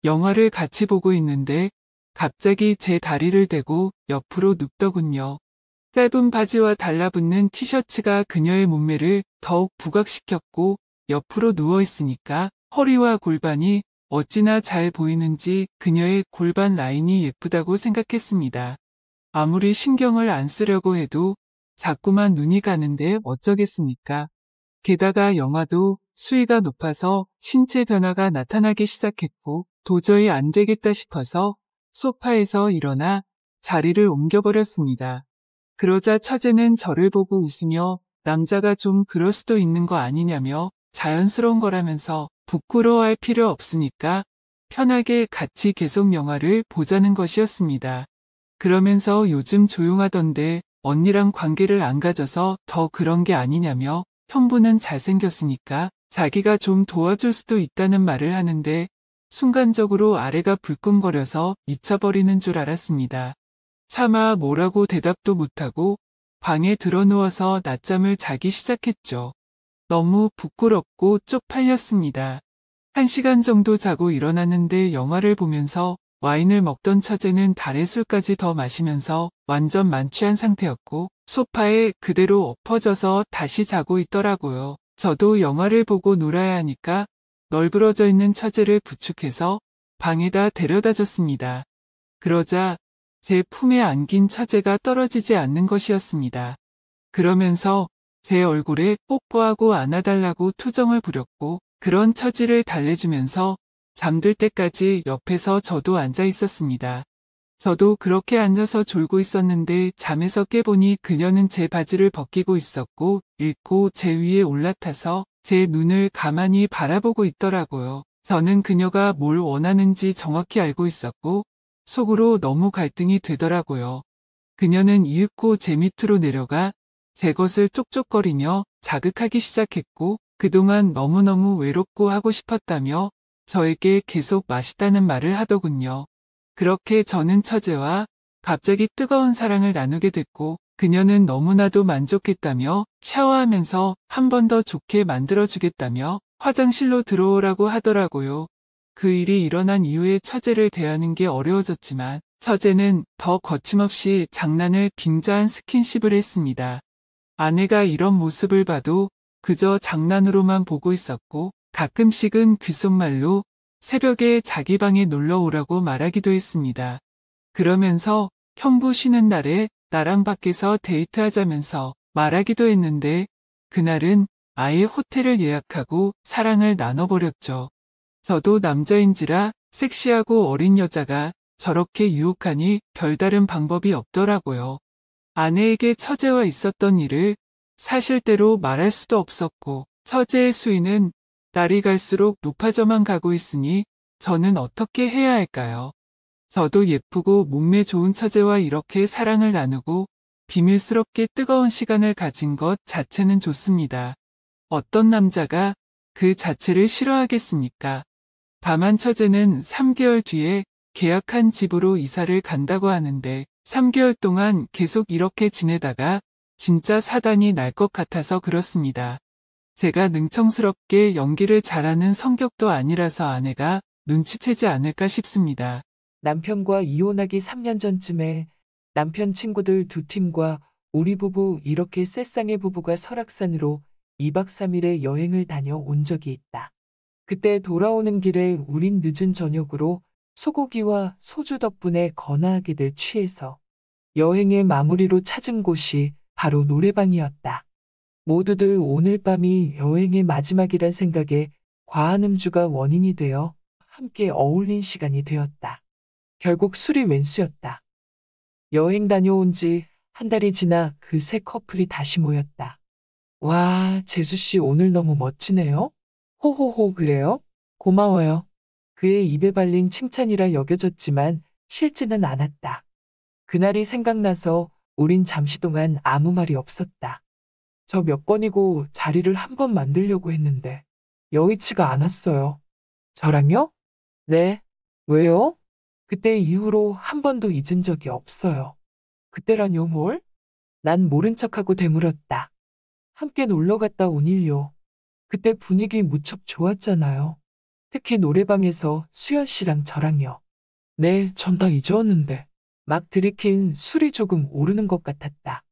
영화를 같이 보고 있는데 갑자기 제 다리를 대고 옆으로 눕더군요. 짧은 바지와 달라붙는 티셔츠가 그녀의 몸매를 더욱 부각시켰고 옆으로 누워 있으니까 허리와 골반이 어찌나 잘 보이는지 그녀의 골반 라인이 예쁘다고 생각했습니다. 아무리 신경을 안 쓰려고 해도 자꾸만 눈이 가는데 어쩌겠습니까? 게다가 영화도 수위가 높아서 신체 변화가 나타나기 시작했고 도저히 안 되겠다 싶어서 소파에서 일어나 자리를 옮겨버렸습니다. 그러자 처제는 저를 보고 웃으며 남자가 좀 그럴 수도 있는 거 아니냐며 자연스러운 거라면서 부끄러워할 필요 없으니까 편하게 같이 계속 영화를 보자는 것이었습니다. 그러면서 요즘 조용하던데 언니랑 관계를 안 가져서 더 그런 게 아니냐며 형부는 잘생겼으니까 자기가 좀 도와줄 수도 있다는 말을 하는데 순간적으로 아래가 불끈거려서 미쳐버리는 줄 알았습니다. 차마 뭐라고 대답도 못하고 방에 들어누워서 낮잠을 자기 시작했죠. 너무 부끄럽고 쪽팔렸습니다. 1시간 정도 자고 일어났는데 영화를 보면서 와인을 먹던 처제는 달의 술까지 더 마시면서 완전 만취한 상태였고 소파에 그대로 엎어져서 다시 자고 있더라고요. 저도 영화를 보고 놀아야 하니까 널브러져 있는 처제를 부축해서 방에다 데려다 줬습니다. 그러자 제 품에 안긴 처제가 떨어지지 않는 것이었습니다. 그러면서 제 얼굴에 뽀뽀하고 안아달라고 투정을 부렸고 그런 처지를 달래주면서 잠들 때까지 옆에서 저도 앉아 있었습니다. 저도 그렇게 앉아서 졸고 있었는데 잠에서 깨보니 그녀는 제 바지를 벗기고 있었고 읽고 제 위에 올라타서 제 눈을 가만히 바라보고 있더라고요. 저는 그녀가 뭘 원하는지 정확히 알고 있었고 속으로 너무 갈등이 되더라고요. 그녀는 이윽고 제 밑으로 내려가 제 것을 쪽쪽거리며 자극하기 시작했고 그동안 너무너무 외롭고 하고 싶었다며 저에게 계속 맛있다는 말을 하더군요. 그렇게 저는 처제와 갑자기 뜨거운 사랑을 나누게 됐고 그녀는 너무나도 만족했다며 샤워하면서 한 번 더 좋게 만들어주겠다며 화장실로 들어오라고 하더라고요. 그 일이 일어난 이후에 처제를 대하는 게 어려워졌지만 처제는 더 거침없이 장난을 빙자한 스킨십을 했습니다. 아내가 이런 모습을 봐도 그저 장난으로만 보고 있었고 가끔씩은 귓속말로 새벽에 자기 방에 놀러 오라고 말하기도 했습니다. 그러면서 형부 쉬는 날에 나랑 밖에서 데이트하자면서 말하기도 했는데 그날은 아예 호텔을 예약하고 사랑을 나눠버렸죠. 저도 남자인지라 섹시하고 어린 여자가 저렇게 유혹하니 별다른 방법이 없더라고요. 아내에게 처제와 있었던 일을 사실대로 말할 수도 없었고 처제의 수위는 날이 갈수록 높아져만 가고 있으니 저는 어떻게 해야 할까요? 저도 예쁘고 몸매 좋은 처제와 이렇게 사랑을 나누고 비밀스럽게 뜨거운 시간을 가진 것 자체는 좋습니다. 어떤 남자가 그 자체를 싫어하겠습니까? 다만 처제는 3개월 뒤에 계약한 집으로 이사를 간다고 하는데 3개월 동안 계속 이렇게 지내다가 진짜 사단이 날 것 같아서 그렇습니다. 제가 능청스럽게 연기를 잘하는 성격도 아니라서 아내가 눈치채지 않을까 싶습니다. 남편과 이혼하기 3년 전쯤에 남편 친구들 2팀과 우리 부부 이렇게 셋쌍의 부부가 설악산으로 2박 3일의 여행을 다녀온 적이 있다. 그때 돌아오는 길에 우린 늦은 저녁으로 소고기와 소주 덕분에 거나하게들 취해서 여행의 마무리로 찾은 곳이 바로 노래방이었다. 모두들 오늘 밤이 여행의 마지막이란 생각에 과한 음주가 원인이 되어 함께 어울린 시간이 되었다. 결국 술이 웬수였다. 여행 다녀온 지 한 달이 지나 그 세 커플이 다시 모였다. 와, 재수씨 오늘 너무 멋지네요? 호호호, 그래요? 고마워요. 그의 입에 발린 칭찬이라 여겨졌지만 싫지는 않았다. 그날이 생각나서 우린 잠시 동안 아무 말이 없었다. 저 몇 번이고 자리를 한 번 만들려고 했는데 여의치가 않았어요. 저랑요? 네. 왜요? 그때 이후로 한 번도 잊은 적이 없어요. 그때라뇨 뭘? 난 모른 척하고 되물었다. 함께 놀러 갔다 온 일요. 그때 분위기 무척 좋았잖아요. 특히 노래방에서 수연 씨랑 저랑요. 네, 전 다 잊었는데. 막 들이킨 술이 조금 오르는 것 같았다.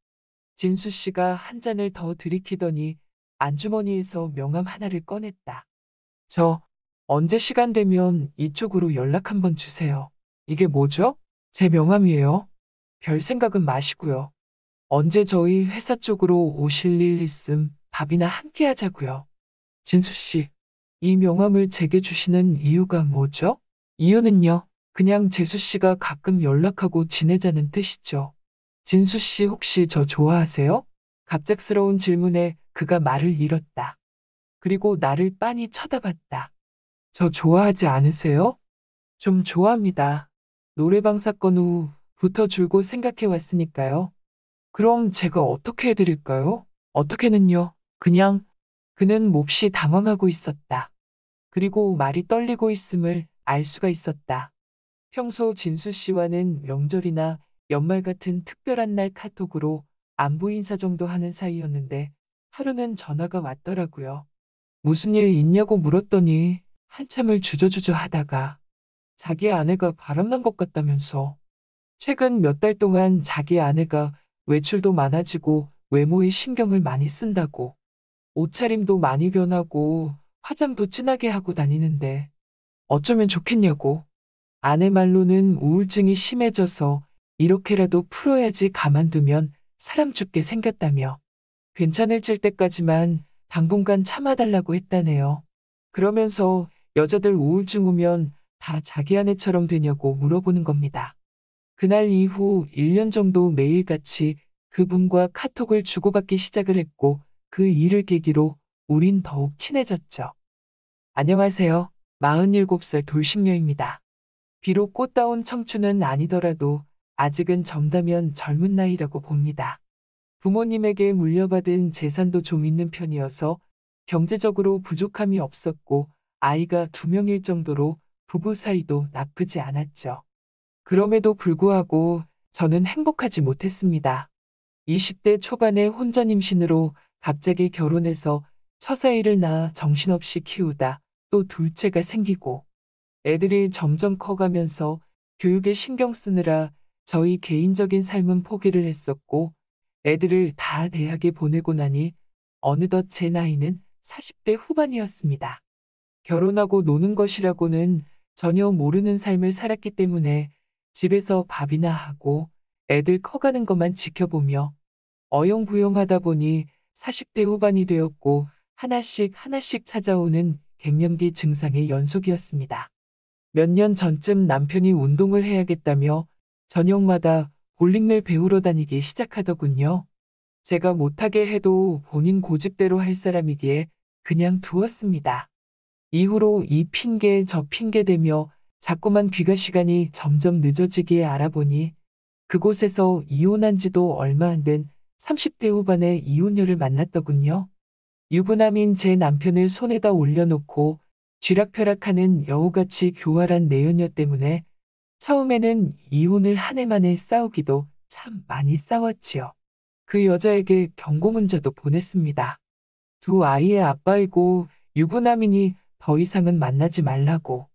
진수 씨가 한 잔을 더 들이키더니 안주머니에서 명함 하나를 꺼냈다. 저, 언제 시간 되면 이쪽으로 연락 한번 주세요. 이게 뭐죠? 제 명함이에요. 별 생각은 마시고요. 언제 저희 회사 쪽으로 오실 일 있음 밥이나 함께 하자고요. 진수 씨, 이 명함을 제게 주시는 이유가 뭐죠? 이유는요, 그냥 재수 씨가 가끔 연락하고 지내자는 뜻이죠. 진수 씨 혹시 저 좋아하세요? 갑작스러운 질문에 그가 말을 잃었다. 그리고 나를 빤히 쳐다봤다. 저 좋아하지 않으세요? 좀 좋아합니다. 노래방 사건 후부터 줄곧 생각해 왔으니까요. 그럼 제가 어떻게 해드릴까요? 어떻게는요? 그냥 그는 몹시 당황하고 있었다. 그리고 말이 떨리고 있음을 알 수가 있었다. 평소 진수 씨와는 명절이나 연말 같은 특별한 날 카톡으로 안부 인사 정도 하는 사이였는데 하루는 전화가 왔더라고요. 무슨 일 있냐고 물었더니 한참을 주저주저 하다가 자기 아내가 바람난 것 같다면서 최근 몇 달 동안 자기 아내가 외출도 많아지고 외모에 신경을 많이 쓴다고 옷차림도 많이 변하고 화장도 진하게 하고 다니는데 어쩌면 좋겠냐고. 아내 말로는 우울증이 심해져서 이렇게라도 풀어야지 가만두면 사람 죽게 생겼다며 괜찮을질 때까지만 당분간 참아달라고 했다네요. 그러면서 여자들 우울증 오면 다 자기 아내처럼 되냐고 물어보는 겁니다. 그날 이후 1년 정도 매일같이 그분과 카톡을 주고받기 시작을 했고 그 일을 계기로 우린 더욱 친해졌죠. 안녕하세요. 47살 돌싱녀입니다. 비록 꽃다운 청춘은 아니더라도 아직은 젊다면 젊은 나이라고 봅니다. 부모님에게 물려받은 재산도 좀 있는 편이어서 경제적으로 부족함이 없었고 아이가 2명일 정도로 부부 사이도 나쁘지 않았죠. 그럼에도 불구하고 저는 행복하지 못했습니다. 20대 초반에 혼전 임신으로 갑자기 결혼해서 처자일을 낳아 정신없이 키우다 또 둘째가 생기고 애들이 점점 커가면서 교육에 신경 쓰느라 저희 개인적인 삶은 포기를 했었고 애들을 다 대학에 보내고 나니 어느덧 제 나이는 40대 후반이었습니다. 결혼하고 노는 것이라고는 전혀 모르는 삶을 살았기 때문에 집에서 밥이나 하고 애들 커가는 것만 지켜보며 어영부영하다 보니 40대 후반이 되었고 하나씩 하나씩 찾아오는 갱년기 증상의 연속이었습니다. 몇 년 전쯤 남편이 운동을 해야겠다며 저녁마다 볼링을 배우러 다니기 시작하더군요. 제가 못하게 해도 본인 고집대로 할 사람이기에 그냥 두었습니다. 이후로 이 핑계 저 핑계 대며 자꾸만 귀가 시간이 점점 늦어지기에 알아보니 그곳에서 이혼한 지도 얼마 안 된 30대 후반의 이혼녀를 만났더군요. 유부남인 제 남편을 손에다 올려놓고 쥐락펴락하는 여우같이 교활한 내연녀 때문에 처음에는 이혼을 한 해 만에 싸우기도 참 많이 싸웠지요. 그 여자에게 경고 문자도 보냈습니다. 두 아이의 아빠이고 유부남이니 더 이상은 만나지 말라고.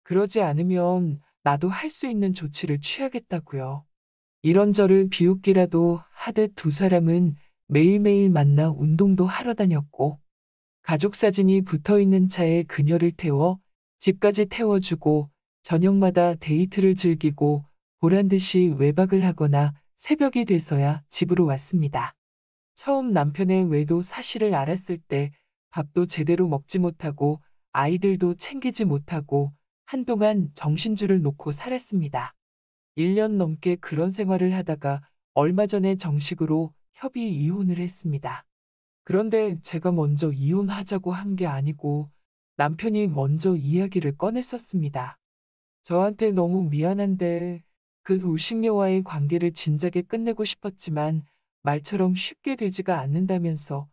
그러지 않으면 나도 할 수 있는 조치를 취하겠다고요. 이런저를 비웃기라도 하듯 두 사람은 매일매일 만나 운동도 하러 다녔고 가족 사진이 붙어 있는 차에 그녀를 태워 집까지 태워주고 저녁마다 데이트를 즐기고 보란 듯이 외박을 하거나 새벽이 돼서야 집으로 왔습니다. 처음 남편의 외도 사실을 알았을 때 밥도 제대로 먹지 못하고 아이들도 챙기지 못하고 한동안 정신줄을 놓고 살았습니다. 1년 넘게 그런 생활을 하다가 얼마 전에 정식으로 협의 이혼을 했습니다. 그런데 제가 먼저 이혼하자고 한 게 아니고 남편이 먼저 이야기를 꺼냈었습니다. 저한테 너무 미안한데 그 돌싱녀와의 관계를 진작에 끝내고 싶었지만 말처럼 쉽게 되지가 않는다면서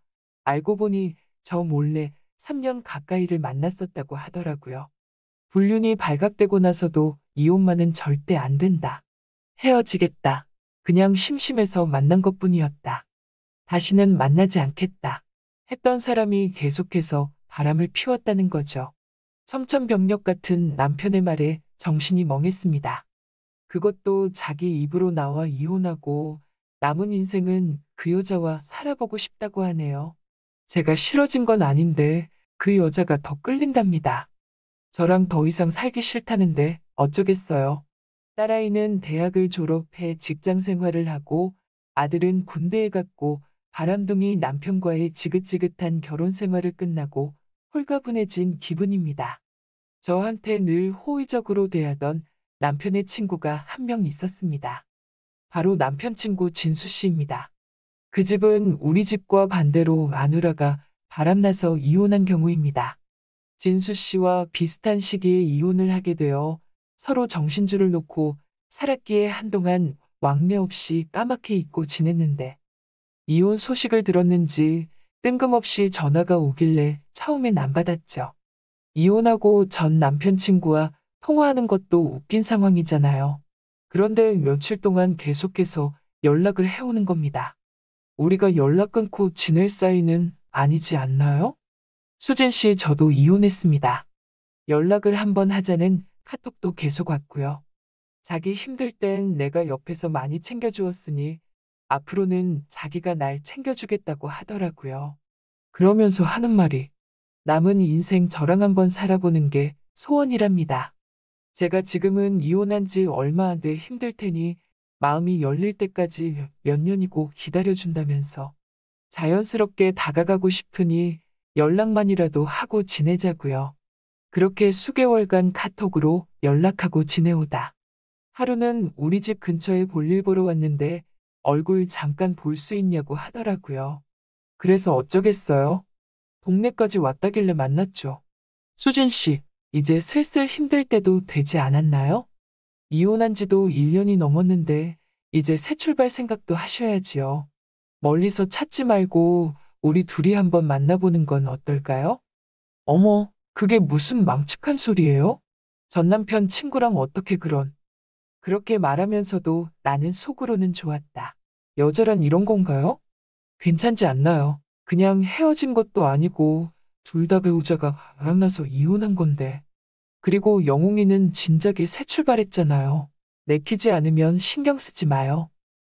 알고 보니 저 몰래 3년 가까이를 만났었다고 하더라고요. 불륜이 발각되고 나서도 이혼만은 절대 안 된다. 헤어지겠다. 그냥 심심해서 만난 것뿐이었다. 다시는 만나지 않겠다. 했던 사람이 계속해서 바람을 피웠다는 거죠. 청천벽력 같은 남편의 말에 정신이 멍했습니다. 그것도 자기 입으로 나와 이혼하고 남은 인생은 그 여자와 살아보고 싶다고 하네요. 제가 싫어진 건 아닌데 그 여자가 더 끌린답니다. 저랑 더 이상 살기 싫다는데 어쩌겠어요. 딸아이는 대학을 졸업해 직장 생활을 하고 아들은 군대에 갔고 바람둥이 남편과의 지긋지긋한 결혼 생활을 끝나고 홀가분해진 기분입니다. 저한테 늘 호의적으로 대하던 남편의 친구가 한 명 있었습니다. 바로 남편 친구 진수 씨입니다. 그 집은 우리 집과 반대로 마누라가 바람나서 이혼한 경우입니다. 진수 씨와 비슷한 시기에 이혼을 하게 되어 서로 정신줄을 놓고 살았기에 한동안 왕래 없이 까맣게 잊고 지냈는데 이혼 소식을 들었는지 뜬금없이 전화가 오길래 처음엔 안 받았죠. 이혼하고 전 남편 친구와 통화하는 것도 웃긴 상황이잖아요. 그런데 며칠 동안 계속해서 연락을 해오는 겁니다. 우리가 연락 끊고 지낼 사이는 아니지 않나요? 수진 씨, 저도 이혼했습니다. 연락을 한번 하자는 카톡도 계속 왔고요. 자기 힘들 땐 내가 옆에서 많이 챙겨주었으니 앞으로는 자기가 날 챙겨주겠다고 하더라고요. 그러면서 하는 말이 남은 인생 저랑 한번 살아보는 게 소원이랍니다. 제가 지금은 이혼한 지 얼마 안 돼 힘들 테니 마음이 열릴 때까지 몇 년이고 기다려준다면서 자연스럽게 다가가고 싶으니 연락만이라도 하고 지내자고요. 그렇게 수개월간 카톡으로 연락하고 지내오다. 하루는 우리 집 근처에 볼일 보러 왔는데 얼굴 잠깐 볼 수 있냐고 하더라고요. 그래서 어쩌겠어요? 동네까지 왔다길래 만났죠. 수진 씨, 이제 슬슬 힘들 때도 되지 않았나요? 이혼한 지도 1년이 넘었는데 이제 새 출발 생각도 하셔야지요. 멀리서 찾지 말고 우리 둘이 한번 만나보는 건 어떨까요? 어머, 그게 무슨 망측한 소리예요? 전 남편 친구랑 어떻게 그렇게 말하면서도 나는 속으로는 좋았다. 여자란 이런 건가요? 괜찮지 않나요? 그냥 헤어진 것도 아니고 둘 다 배우자가 바람나서 이혼한 건데. 그리고 영웅이는 진작에 새 출발했잖아요. 내키지 않으면 신경 쓰지 마요.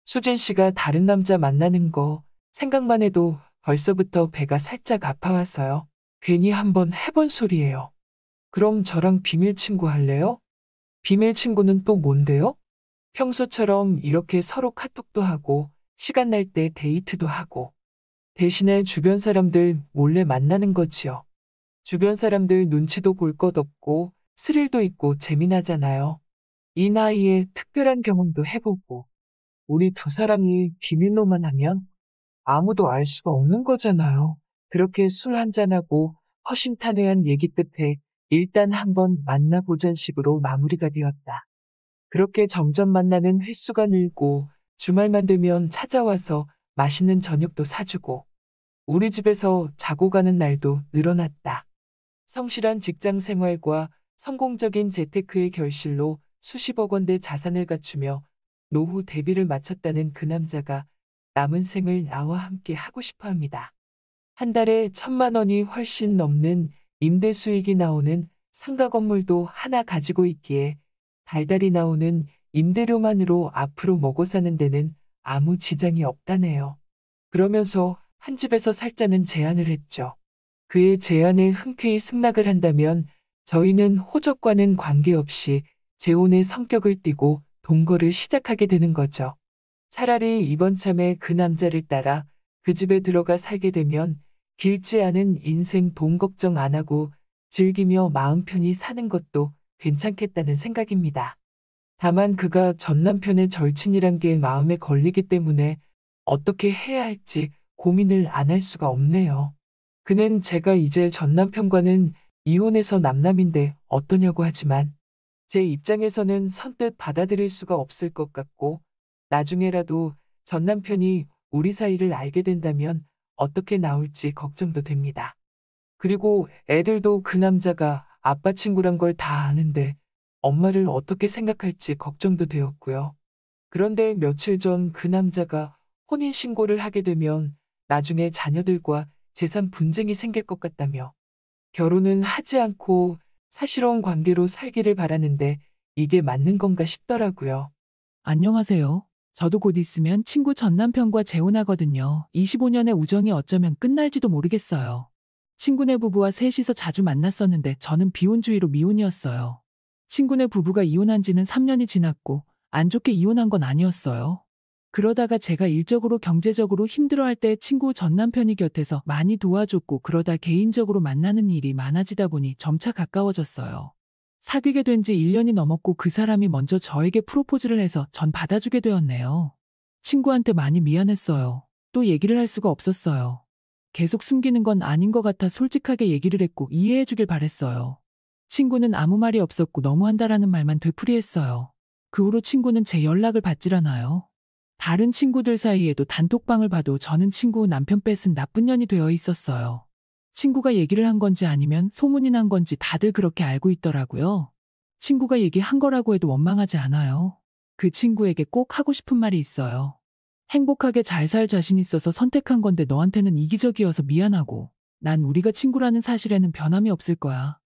수진 씨가 다른 남자 만나는 거 생각만 해도 벌써부터 배가 살짝 아파와서요. 괜히 한번 해본 소리예요. 그럼 저랑 비밀 친구 할래요? 비밀 친구는 또 뭔데요? 평소처럼 이렇게 서로 카톡도 하고 시간 날 때 데이트도 하고 대신에 주변 사람들 몰래 만나는 거지요. 주변 사람들 눈치도 볼 것 없고 스릴도 있고 재미나잖아요. 이 나이에 특별한 경험도 해보고 우리 두 사람이 비밀로만 하면 아무도 알 수가 없는 거잖아요. 그렇게 술 한잔하고 허심탄회한 얘기 끝에 일단 한번 만나보잔 식으로 마무리가 되었다. 그렇게 점점 만나는 횟수가 늘고 주말만 되면 찾아와서 맛있는 저녁도 사주고 우리 집에서 자고 가는 날도 늘어났다. 성실한 직장 생활과 성공적인 재테크의 결실로 수십억 원대 자산을 갖추며 노후 대비를 마쳤다는 그 남자가 남은 생을 나와 함께 하고 싶어 합니다. 한 달에 1,000만 원이 훨씬 넘는 임대 수익이 나오는 상가 건물도 하나 가지고 있기에 달달이 나오는 임대료만으로 앞으로 먹고 사는 데는 아무 지장이 없다네요. 그러면서 한 집에서 살자는 제안을 했죠. 그의 제안에 흔쾌히 승낙을 한다면 저희는 호적과는 관계없이 재혼의 성격을 띠고 동거를 시작하게 되는 거죠. 차라리 이번 참에 그 남자를 따라 그 집에 들어가 살게 되면 길지 않은 인생 돈 걱정 안 하고 즐기며 마음 편히 사는 것도 괜찮겠다는 생각입니다. 다만 그가 전 남편의 절친이란 게 마음에 걸리기 때문에 어떻게 해야 할지 고민을 안 할 수가 없네요. 그는 제가 이제 전 남편과는 이혼해서 남남인데 어떠냐고 하지만 제 입장에서는 선뜻 받아들일 수가 없을 것 같고 나중에라도 전 남편이 우리 사이를 알게 된다면 어떻게 나올지 걱정도 됩니다. 그리고 애들도 그 남자가 아빠 친구란 걸 다 아는데 엄마를 어떻게 생각할지 걱정도 되었고요. 그런데 며칠 전 그 남자가 혼인신고를 하게 되면 나중에 자녀들과 재산 분쟁이 생길 것 같다며 결혼은 하지 않고 사실혼 관계로 살기를 바라는데 이게 맞는 건가 싶더라고요. 안녕하세요. 저도 곧 있으면 친구 전 남편과 재혼하거든요. 25년의 우정이 어쩌면 끝날지도 모르겠어요. 친구네 부부와 셋이서 자주 만났었는데 저는 비혼주의로 미혼이었어요. 친구네 부부가 이혼한 지는 3년이 지났고 안 좋게 이혼한 건 아니었어요. 그러다가 제가 일적으로 경제적으로 힘들어할 때 친구 전 남편이 곁에서 많이 도와줬고 그러다 개인적으로 만나는 일이 많아지다 보니 점차 가까워졌어요. 사귀게 된 지 1년이 넘었고 그 사람이 먼저 저에게 프로포즈를 해서 전 받아주게 되었네요. 친구한테 많이 미안했어요. 또 얘기를 할 수가 없었어요. 계속 숨기는 건 아닌 것 같아 솔직하게 얘기를 했고 이해해주길 바랬어요. 친구는 아무 말이 없었고 너무한다라는 말만 되풀이했어요. 그 후로 친구는 제 연락을 받질 않아요. 다른 친구들 사이에도 단톡방을 봐도 저는 친구 남편 뺏은 나쁜 년이 되어 있었어요. 친구가 얘기를 한 건지 아니면 소문이 난 건지 다들 그렇게 알고 있더라고요. 친구가 얘기한 거라고 해도 원망하지 않아요. 그 친구에게 꼭 하고 싶은 말이 있어요. 행복하게 잘 살 자신 있어서 선택한 건데 너한테는 이기적이어서 미안하고 난 우리가 친구라는 사실에는 변함이 없을 거야.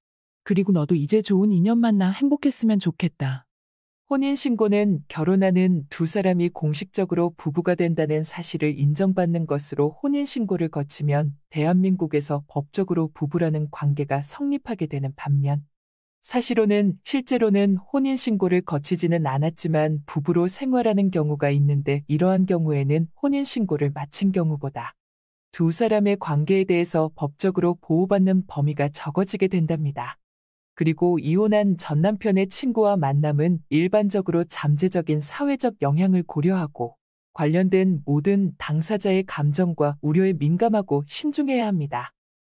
그리고 너도 이제 좋은 인연 만나 행복했으면 좋겠다. 혼인신고는 결혼하는 두 사람이 공식적으로 부부가 된다는 사실을 인정받는 것으로 혼인신고를 거치면 대한민국에서 법적으로 부부라는 관계가 성립하게 되는 반면 사실로는 실제로는 혼인신고를 거치지는 않았지만 부부로 생활하는 경우가 있는데 이러한 경우에는 혼인신고를 마친 경우보다 두 사람의 관계에 대해서 법적으로 보호받는 범위가 적어지게 된답니다. 그리고 이혼한 전 남편의 친구와 만남은 일반적으로 잠재적인 사회적 영향을 고려하고 관련된 모든 당사자의 감정과 우려에 민감하고 신중해야 합니다.